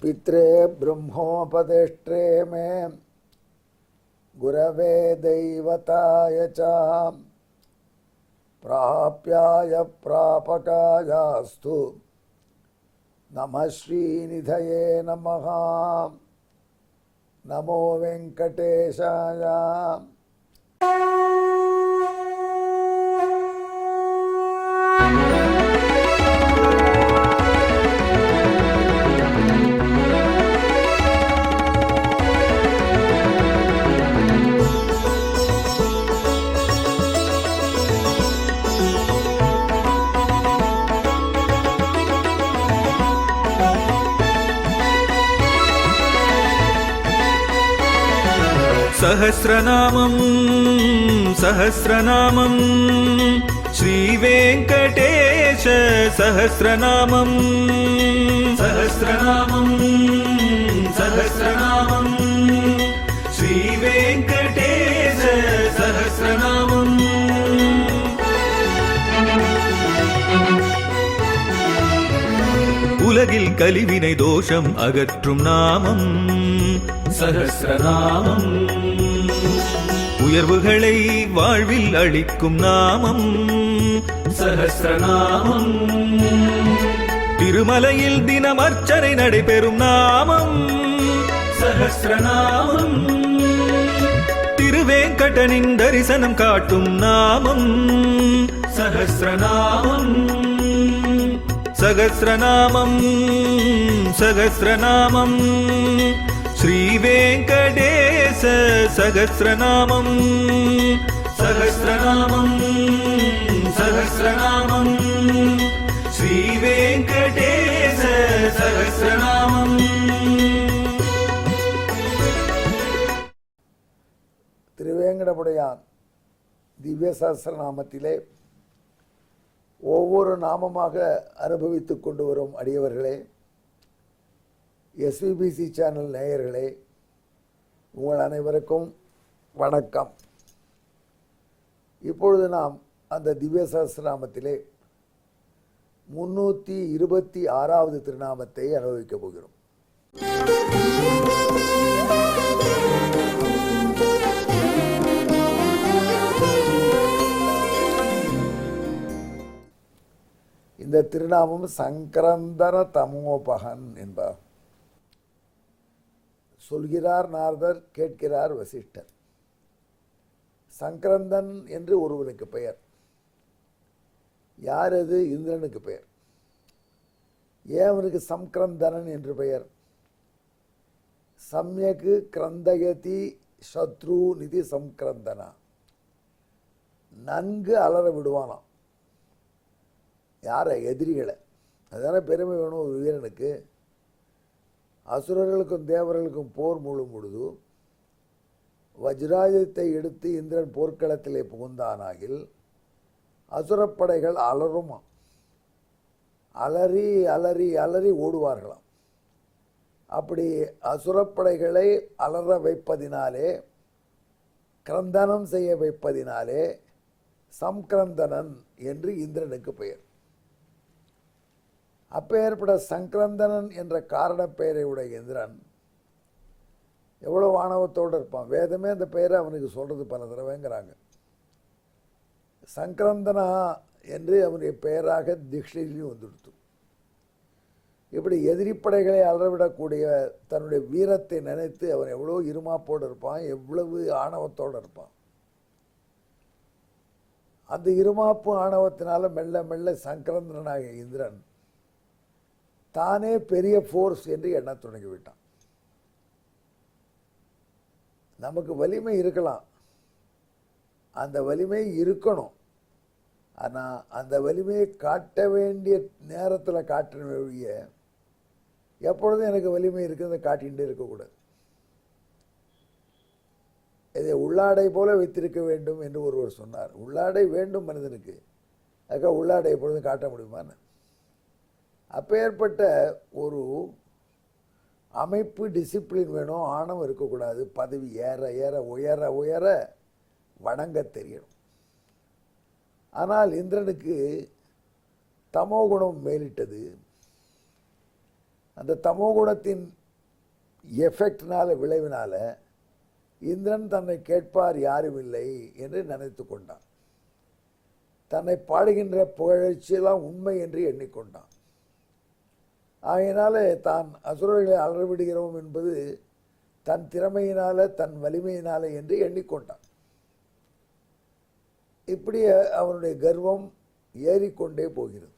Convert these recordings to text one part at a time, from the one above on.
पित्रे ब्रह्मोपदेष्ट्रे मे गुरवे दैवताय च प्राप्याय प्रापकायास्तु नमः श्रीनिधये नमः। नमो वेंकटेशाय। सहस्रनामं सहस्रनामं श्रीवेंकटेश सहस्रनामं सहस्रनामं सहस्रनामं श्रीवेंकटेश सहस्रनामं। உலகில் கலிவினை தோஷம் அகற்றும் நாமம் சஹஸ்ரநாமம். உயர்வுகளை வாழ்வில் அளிக்கும் நாமம் சஹஸ்ரநாமம். திருமலையில் தினம் அர்ச்சனை நடைபெறும் நாமம் சஹஸ்ரநாமம். திருவேங்கடனின் தரிசனம் காட்டும் நாமம் சஹஸ்ரநாமம். சகஸ்ரநாமம் சகஸ்ரநாமம் श्रीवेंकटेश सहस्रनामं सहस्रनामं सहस्रनामं श्रीवेंकटेश सहस्रनामं। திருவேங்கடமுடையான் திவ்ய சஹஸ்ரநாமத்திலே ஒவ்வொரு நாமமாக அனுபவித்துக் கொண்டு வரும் அடியவர்களே, எஸ்விபிசி சேனல் நேயர்களே, உங்கள் அனைவருக்கும் வணக்கம். இப்பொழுது நாம் அந்த திவ்ய சஹஸ்ரநாமத்திலே 326வது திருநாமத்தை அனுபவிக்கப் போகிறோம். இந்த திருநாமம் சங்கரந்தன தமோபகன் என்பார். சொல்கிறார் நாரதர், கேட்கிறார் வசிஷ்டர். சங்கரந்தன் என்று ஒருவனுக்கு பெயர். யார் அது? இந்திரனுக்கு பெயர். ஏன் அவனுக்கு சம்கிரந்தனன் என்று பெயர்? சம்யக்கு கிரந்தயதி சத்ரு நிதி சம்கிரந்தனா. நன்கு அலற விடுவானாம். யாரை? எதிரிகளை. அதுதானே பெருமை வேணும் ஒரு வீரனுக்கு. அசுரர்களுக்கும் தேவர்களுக்கும் போர் முழும் பொழுது வஜ்ராயுதத்தை எடுத்து இந்திரன் போர்க்களத்திலே புகுந்தானாகில் அசுரப்படைகள் அலறுமா. அலறி அலறி அலறி ஓடுவார்களாம். அப்படி அசுரப்படைகளை அலற வைப்பதினாலே, கிரந்தனம் செய்ய வைப்பதினாலே சம்கிரந்தனன் என்று இந்திரனுக்கு பெயர். அப்பேற்பட்ட சங்கரந்தனன் என்ற காரண பெயரை உடைய இந்திரன் எவ்வளவு ஆணவத்தோடு இருப்பான். வேதமே அந்த பெயரை அவனுக்கு சொல்றது பல தடவைங்கிறாங்க. சங்கரந்தனா என்று அவனுடைய பெயராக தீட்சையிலையும் வந்துடுத்து. இப்படி எதிரிப்படைகளை அலறவிடக்கூடிய தன்னுடைய வீரத்தை நினைத்து அவன் எவ்வளோ இருமாப்போடு இருப்பான், எவ்வளவு ஆணவத்தோடு இருப்பான். அந்த இருமாப்பு ஆணவத்தினால மெல்ல மெல்ல சங்கரந்தனாகிய இந்திரன் தானே பெரிய ஃபோர்ஸ் என்று எண்ண தொடங்கிவிட்டான். நமக்கு வலிமை இருக்கலாம், அந்த வலிமை இருக்கணும். ஆனால் அந்த வலிமையை காட்ட வேண்டிய நேரத்தில் காட்டணும் ஒழிய எப்பொழுதும் எனக்கு வலிமை இருக்குன்னு காட்டிகிட்டே இருக்கக்கூடாது. இதை உள்ளாடை போல வைத்திருக்க வேண்டும் என்று ஒருவர் சொன்னார். உள்ளாடை வேண்டும் மனிதனுக்கு, அதுக்காக உள்ளாடை எப்பொழுதும் காட்ட முடியுமான்னு. அப்பேற்பட்ட ஒரு அமைப்பு, டிசிப்ளின் வேணும். ஆணவம் இருக்கக்கூடாது. பதவி ஏற ஏற உயர உயர வணங்க தெரியணும். ஆனால் இந்திரனுக்கு தமோகுணம் மேலிட்டது. அந்த தமோ குணத்தின் எஃபெக்ட்னால, விளைவினால இந்திரன் தன்னை கேட்பார் யாரும் இல்லை என்று நினைத்து கொண்டான். தன்னை பாடுகின்ற புகழ்ச்சியெல்லாம் உண்மை என்று எண்ணிக்கொண்டான். ஆகையினாலே தான் அசுரர்களை அலறவிடுகிறோம் என்பது தன் திறமையினால, தன் வலிமையினால என்று எண்ணிக்கொண்டான். இப்படி அவனுடைய கர்வம் ஏறிக்கொண்டே போகிறது.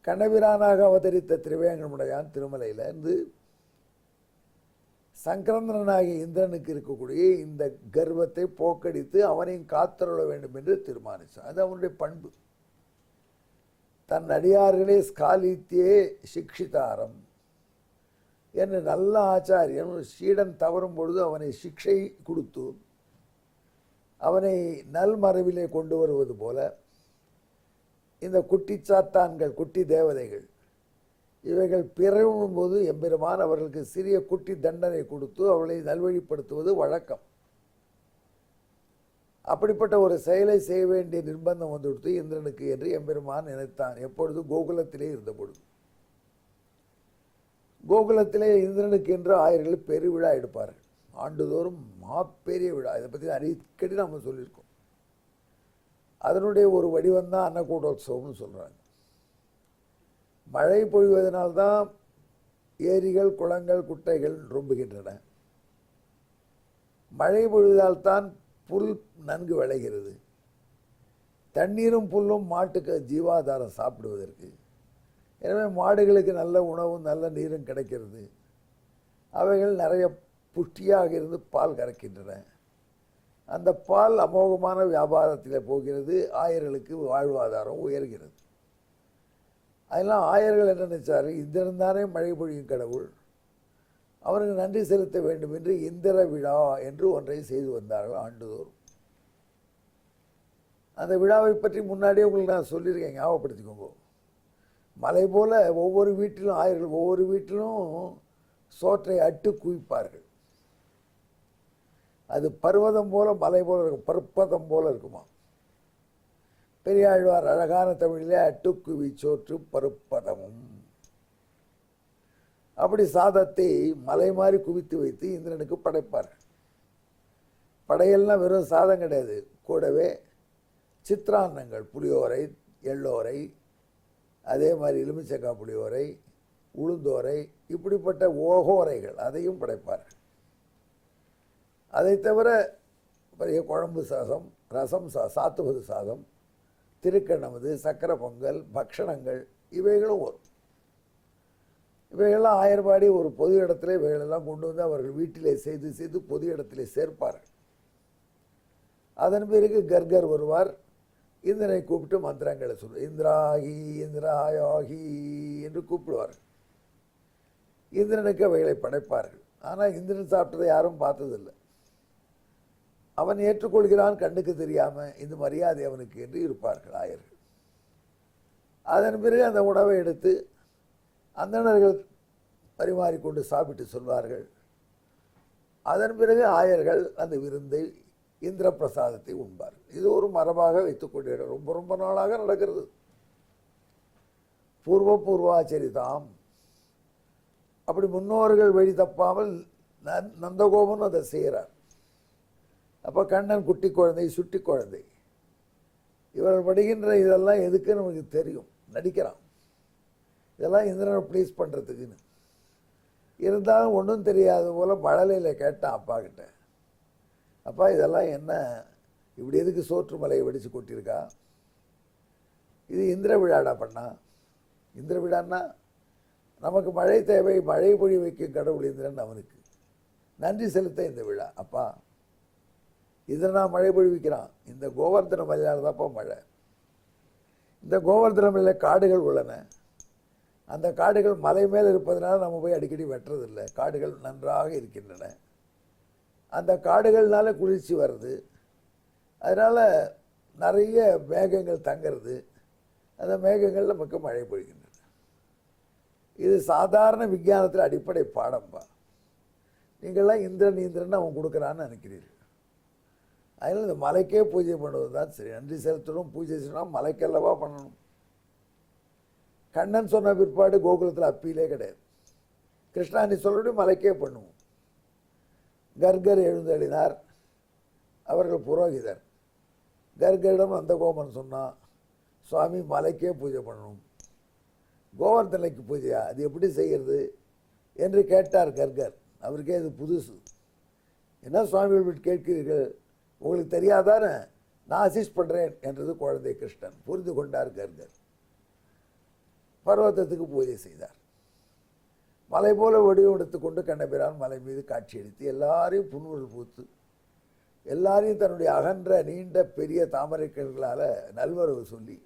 கண்ணபிரானாக அவதரித்த திருவேங்கடமுடையான் திருமலையில் இருந்து சங்கரந்தனாகிய இந்திரனுக்கு இருக்கக்கூடிய இந்த கர்வத்தை போக்கடித்து அவனையும் காத்தருள வேண்டும் என்று தீர்மானித்தான். அது அவனுடைய பண்பு. தன் அடியார்களே ஸ்காலித்தியே சிக்ஷிதாரம் என்று நல்ல ஆச்சாரியன் சீடன் தவறும் பொழுது அவனை சிக்ஷை கொடுத்து அவனை நல்மறைவிலே கொண்டு வருவது போல இந்த குட்டி சாத்தான்கள், குட்டி தேவதைகள் இவைகள் பிறவும் போது எம்பெருமான் அவர்களுக்கு சிறிய குட்டி தண்டனை கொடுத்து அவர்களை நல்வழிப்படுத்துவது வழக்கம். அப்படிப்பட்ட ஒரு செயலை செய்ய வேண்டிய நிர்பந்தம் வந்துவிடுத்து இந்திரனுக்கு என்று எம்பெருமான் நினைத்தான். எப்பொழுது? கோகுலத்திலே இருந்த பொழுது. கோகுலத்திலே இந்திரனுக்கு என்று ஆயர்கள் பெருவிழா எடுப்பார்கள். ஆண்டுதோறும் மாப்பெரிய விழா. இதை பற்றி அடிக்கடி நம்ம சொல்லியிருக்கோம். அதனுடைய ஒரு வடிவம் தான் அன்னக்கூடோத்சவம்னு சொல்கிறாங்க. மழை பொழிவதனால்தான் ஏரிகள், குளங்கள், குட்டைகள் ரொம்புகின்றன. மழை பொழிவதால்தான் புல் நன்கு விளைகிறது. தண்ணீரும் புல்லும் மாட்டுக்கு ஜீவாதாரம் சாப்பிடுவதற்கு. எனவே மாடுகளுக்கு நல்ல உணவும் நல்ல நீரும் கிடைக்கிறது. அவைகள் நிறைய புஷ்டியாக இருந்து பால் கறக்கின்றன. அந்த பால் அமோகமான வியாபாரத்தில் போகிறது. ஆயர்களுக்கு வாழ்வாதாரம் உயர்கிறது. அதெல்லாம் ஆயர்கள் என்ன நினைச்சாரு? இந்திரன் தானே மழை பொழியும் கடவுள், அவருக்கு நன்றி செலுத்த வேண்டும் என்று இந்திர விழா என்று ஒன்றை செய்து வந்தார்கள் ஆண்டுதோறும். அந்த விழாவை பற்றி முன்னாடியே உங்களுக்கு நான் சொல்லியிருக்கேன், ஞாபகப்படுத்திக்கோங்க. மலை போல ஒவ்வொரு வீட்டிலும் ஆயர்கள் ஒவ்வொரு வீட்டிலும் சோற்றை அட்டு குவிப்பார்கள். அது பர்வதம் போல, மலை போல இருக்கும், பற்பதம் போல இருக்குமா. பெரியாழ்வார் அழகான தமிழிலே அட்டுக்குவி சோற்று பருப்பதமும். அப்படி சாதத்தை மலை மாதிரி குவித்து வைத்து இந்திரனுக்கு படைப்பார்கள். படையெல்லாம் வெறும் சாதம் கிடையாது, கூடவே சித்திரான்னங்கள், புளியோரை, எள்ளோரை, அதே மாதிரி எலுமிச்சக்காய் புளியோரை, உளுந்தோரை, இப்படிப்பட்ட ஓகோரைகள் அதையும் படைப்பார்கள். அதை தவிர பெரிய குழம்பு சாதம், ரசம் சாத்துவது சாதம், திருக்கணமது, சக்கரை பொங்கல், பக்ஷணங்கள் இவைகளும் வரும். இவைகள்லாம் ஆயர்பாடி ஒரு பொது இடத்துல இவைகளெல்லாம் கொண்டு வந்து அவர்கள் வீட்டிலே செய்து செய்து பொது இடத்திலே சேர்ப்பார்கள். அதன் பிறகு கர்கர் வருவார். இந்திரனை கூப்பிட்டு மந்திரங்களை சொல்லுவார். இந்திராகி இந்திராயாகி என்று கூப்பிடுவார்கள். இந்திரனுக்கு அவைகளை படைப்பார்கள். ஆனால் இந்திரன் சாப்பிட்டதை யாரும் பார்த்ததில்லை. அவன் ஏற்றுக்கொள்கிறான் கண்ணுக்கு தெரியாமல், இந்த மரியாதை அவனுக்கு என்று இருப்பார்கள் ஆயர்கள். அதன் பிறகு அந்த உணவை எடுத்து அந்தணர்கள் பரிமாறிக்கொண்டு சாப்பிட்டு சொல்வார்கள். அதன் பிறகு ஆயர்கள் அந்த விருந்தை, இந்திர பிரசாதத்தை உண்பார்கள். இது ஒரு மரபாக வைத்துக் கொண்டு ரொம்ப ரொம்ப நாளாக நடக்கிறது. பூர்வாச்சரிதாம். அப்படி முன்னோர்கள் வழி தப்பாமல் நந்தகோபன் அதை செய்கிறார். அப்போ கண்ணன் குட்டி குழந்தை, சுட்டி குழந்தை, இவர்கள் படுகின்ற இதெல்லாம் எதுக்கு நமக்கு தெரியும், நடிக்கிறான். இதெல்லாம் இந்திரனை ப்ளீஸ் பண்ணுறதுக்குன்னு. இருந்தாலும் ஒன்றும் தெரியாத போல் மழலையில் கேட்டான் அப்பா கிட்ட. அப்பா இதெல்லாம் என்ன, இப்படி எதுக்கு சோற்று மலையை வெடித்து கொட்டியிருக்கா? இது இந்திர விழாடா பண்ணா. இந்திர விழான்னா நமக்கு மழை தேவை, மழை பொழி வைக்கும் கடவுள் இந்திரன், அவனுக்கு நன்றி செலுத்த இந்த விழா. அப்பா இதில் நான் மழை பொழிவிக்கிறான். இந்த கோவர்தன மலையால் தான்ப்பா மழை. இந்த கோவர்தன மலையில் காடுகள் உள்ளன. அந்த காடுகள் மலை மேல் இருப்பதனால நம்ம போய் அடிக்கடி வெட்டுறதில்லை. காடுகள் நன்றாக இருக்கின்றன. அந்த காடுகள்னால குளிர்ச்சி வருது. அதனால் நிறைய மேகங்கள் தங்கிறது. அந்த மேகங்கள் நமக்கு மழை பொழிகின்றன. இது சாதாரண விஞ்ஞானத்தில் அடிப்படை பாடம்பா. நீங்கள்லாம் இந்திரன் அவன் கொடுக்குறான்னு நினைக்கிறீர்கள். அதனால் இந்த மலைக்கே பூஜை பண்ணுவது தான் சரி. நன்றி செலுத்தணும், பூஜை செய்யணும், மலைக்கல்லவா பண்ணணும். கண்ணன் சொன்ன பிற்பாடு கோகுலத்தில் அப்பீலே கிடையாது. கிருஷ்ணா நீ சொல்லி மலைக்கே பண்ணுவோம். கர்கர் எழுந்தளினார். அவர்கள் புரோகிதர். கர்கரிடம் அந்த கோபன் சொன்னான், சுவாமி மலைக்கே பூஜை பண்ணணும். கோவர்தனைக்கு பூஜையா, அது எப்படி செய்கிறது என்று கேட்டார் கர்கர். அவருக்கே இது புதுசு. என்ன சுவாமிகள் விட்டு கேட்கிறீர்கள், உங்களுக்கு தெரியாதானே, நான் அசிஸ்ட் பண்ணுறேன் என்றது குழந்தை கிருஷ்ணன். புரிந்து கொண்டார் கர்கர். பர்வதத்துக்கு பூஜை செய்தார். மலை போல வடிவம் எடுத்துக்கொண்டு கண்ணபிரான் மலை மீது காட்சியளித்து எல்லாரையும் புன்முறுவல் பூத்து எல்லாரையும் தன்னுடைய அகன்ற நீண்ட பெரிய தாமரைக்கல்களால் நல்வரவு சொல்லி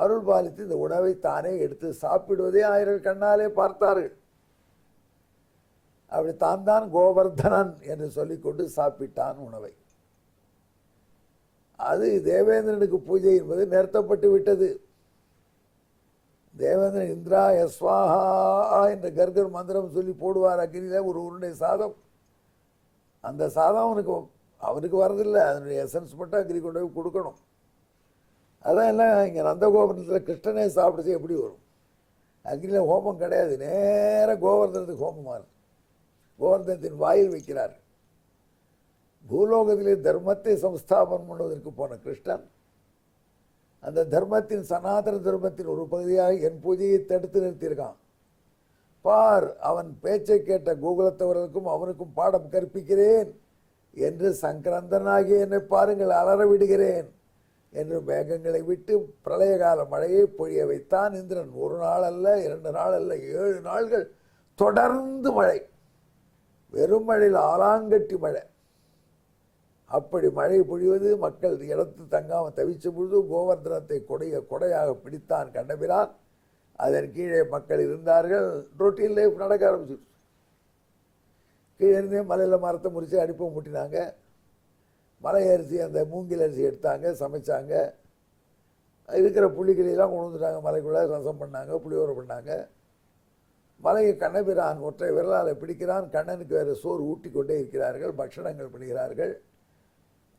அருள் பாலித்து இந்த உணவை தானே எடுத்து சாப்பிடுவதே 1000 கண்ணாலே பார்த்தார்கள். அப்படி தான் கோவர்தனன் என்று சொல்லிக்கொண்டு சாப்பிட்டான் உணவை. அது தேவேந்திரனுக்கு பூஜை என்பது நிறுத்தப்பட்டு விட்டது. தேவேந்திரன் இந்திரா யஸ்வாஹா என்ற கர்கர் மந்திரம் சொல்லி போடுவார் அக்னியில் ஒரு உருண்டை சாதம். அந்த சாதம் அவனுக்கு வரதில்லை, அதனுடைய எசன்ஸ் மட்டும் அக்னி கொண்டு போய் கொடுக்கணும். அதான் எல்லாம் இங்கே நந்தகோபுரத்தில் கிருஷ்ணனே சாப்பிடுச்சு எப்படி வரும்? அக்னியில் ஹோமம் கிடையாது, நேராக கோவர்தனத்துக்கு ஹோமமாக கோவர்தனத்தின் வாயில் வைக்கிறார். பூலோகத்திலே தர்மத்தை சம்ஸ்தாபனம் பண்ணுவதற்கு போன கிருஷ்ணன் அந்த தர்மத்தின் சனாதன தர்மத்தின் ஒரு பகுதியாக என் பூஜையை தடுத்து நிறுத்தியிருக்கான். பார், அவன் பேச்சை கேட்ட கோகுலத்தவர்களுக்கும் அவனுக்கும் பாடம் கற்பிக்கிறேன் என்று சங்கரந்தனாகிய என்னை பாருங்கள் அலற விடுகிறேன் என்று மேகங்களை விட்டு பிரளயகால மழையை பொழிய வைத்தான் இந்திரன். 1 நாள் அல்ல, 2 நாள் அல்ல, 7 நாள்கள் தொடர்ந்து மழை. வெறும் மழையில் ஆலாங்கட்டி மழை. அப்படி மழை பொழிவது, மக்கள் இடத்து தங்காமல் தவிச்ச பொழுது கோவர்தனத்தை கொடையாக பிடித்தான் கண்ணபிரான். அதன் கீழே மக்கள் இருந்தார்கள். ரொட்டீன் லைஃப் நடக்க ஆரம்பிச்சிருச்சு. கீழே இருந்தே மலையில் மரத்தை முறித்து அடுப்பை மூட்டினாங்க. மலை அரிசி அந்த மூங்கில் அரிசி எடுத்தாங்க, சமைச்சாங்க. இருக்கிற புளிகளெல்லாம் கொண்டு வந்துட்டாங்க. மலைக்குள்ளே ரசம் பண்ணாங்க, புளியோரை பண்ணாங்க. மலையை கண்ணபிரான் ஒற்றை விரலால் பிடிக்கிறான். கண்ணனுக்கு வேறு சோறு ஊட்டி கொண்டே இருக்கிறார்கள், பக்ஷணங்கள் பண்ணுகிறார்கள்.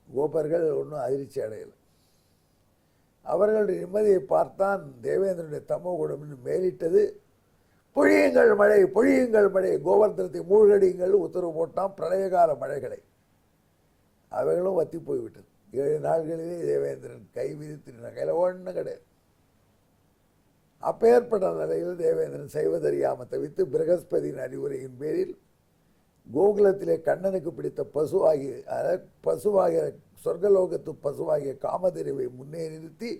கோபர்கள் ஒன்றும் அதிர்ச்சி அடையலை. அவர்களுடைய நிம்மதியை பார்த்தான். தேவேந்திரனுடைய தமோ குணம் மேலிட்டது. பொழியுங்கள் மழை, பொழியுங்கள் மழை, கோவர்தனத்தை மூழ்கடியுங்கள் உத்தரவு போட்டான். பிரளயகால மழைகளை அவைகளும் வத்தி போய்விட்டது. 7 நாள்களிலே தேவேந்திரன் கை விதித்தின கையில் ஒன்றும் கிடையாது. அப்பேற்பட்ட நிலையில் தேவேந்திரன் செய்வதறியாமல் தவித்து பிரகஸ்பதியின் அறிவுரையின் பேரில் கோகுலத்திலே கண்ணனுக்கு பிடித்த பசுவாகிய சொர்க்கலோகத்து பசுவாகிய காமதேனுவை முன்னே நிறுத்தி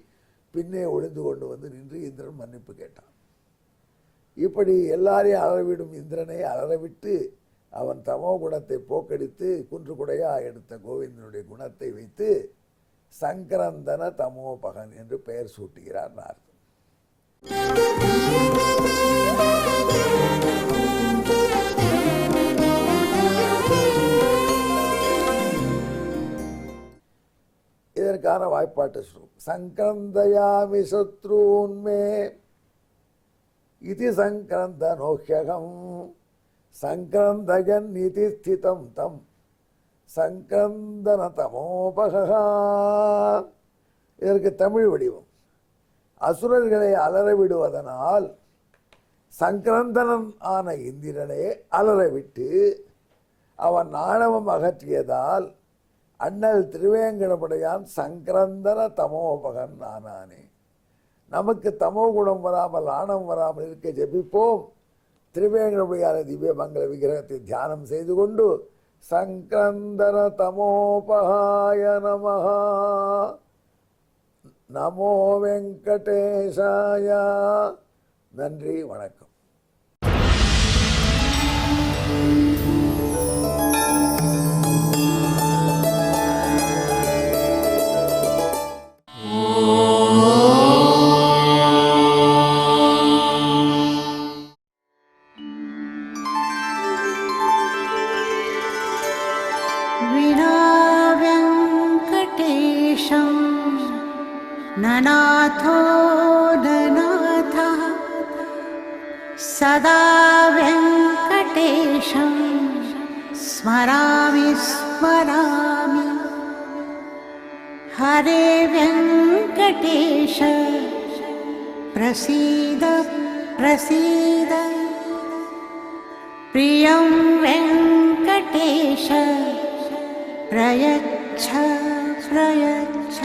பின்னே ஒளிந்து கொண்டு வந்து நின்று இந்திரன் மன்னிப்பு கேட்டான். இப்படி எல்லாரையும் அலறவிடும் இந்திரனை அலறவிட்டு அவன் தமோ குணத்தை போக்கடித்து குன்று குடையா எடுத்த கோவிந்தனுடைய குணத்தை வைத்து சங்கரந்தன தமோபகன் என்று பெயர் சூட்டுகிறார் நாரதர். இதற்கான வாய்ப்பாட்டு ஸ்லோகம். சங்கரந்தயாமி சத்ரூன்மே இது சங்கரந்தனோஹ்யகம் சங்கரந்தகன் நிதி ஸ்திதம் தம் சங்கரந்தன தமோபகா. இதற்கு தமிழ் வடிவம். அசுரர்களை அலறவிடுவதனால் சங்கரந்தனன் ஆன இந்திரனை அலறவிட்டு அவன் ஆணவம் அகற்றியதால் அண்ணல் திருவேங்கடமுடையான் சங்கரந்தன தமோபகன் ஆனானே. நமக்கு தமோ குணம் வராமல் ஆணவம் வராமல் இருக்க ஜெபிப்போம். திருவேங்கடமுடையான திவ்ய மங்கள விக்கிரகத்தை தியானம் செய்து கொண்டு சங்கரந்தன தமோபகாய நமஹ. நமோ வெங்கடேசாய. நன்றி, வணக்கம். ननाथो ननाथः सदा वेङ्कटेशं स्मरामि स्मरामि. हरे वेङ्कटेश प्रसीद प्रसीद प्रियं वेङ्कटेश प्रयच्छ प्रयच्छ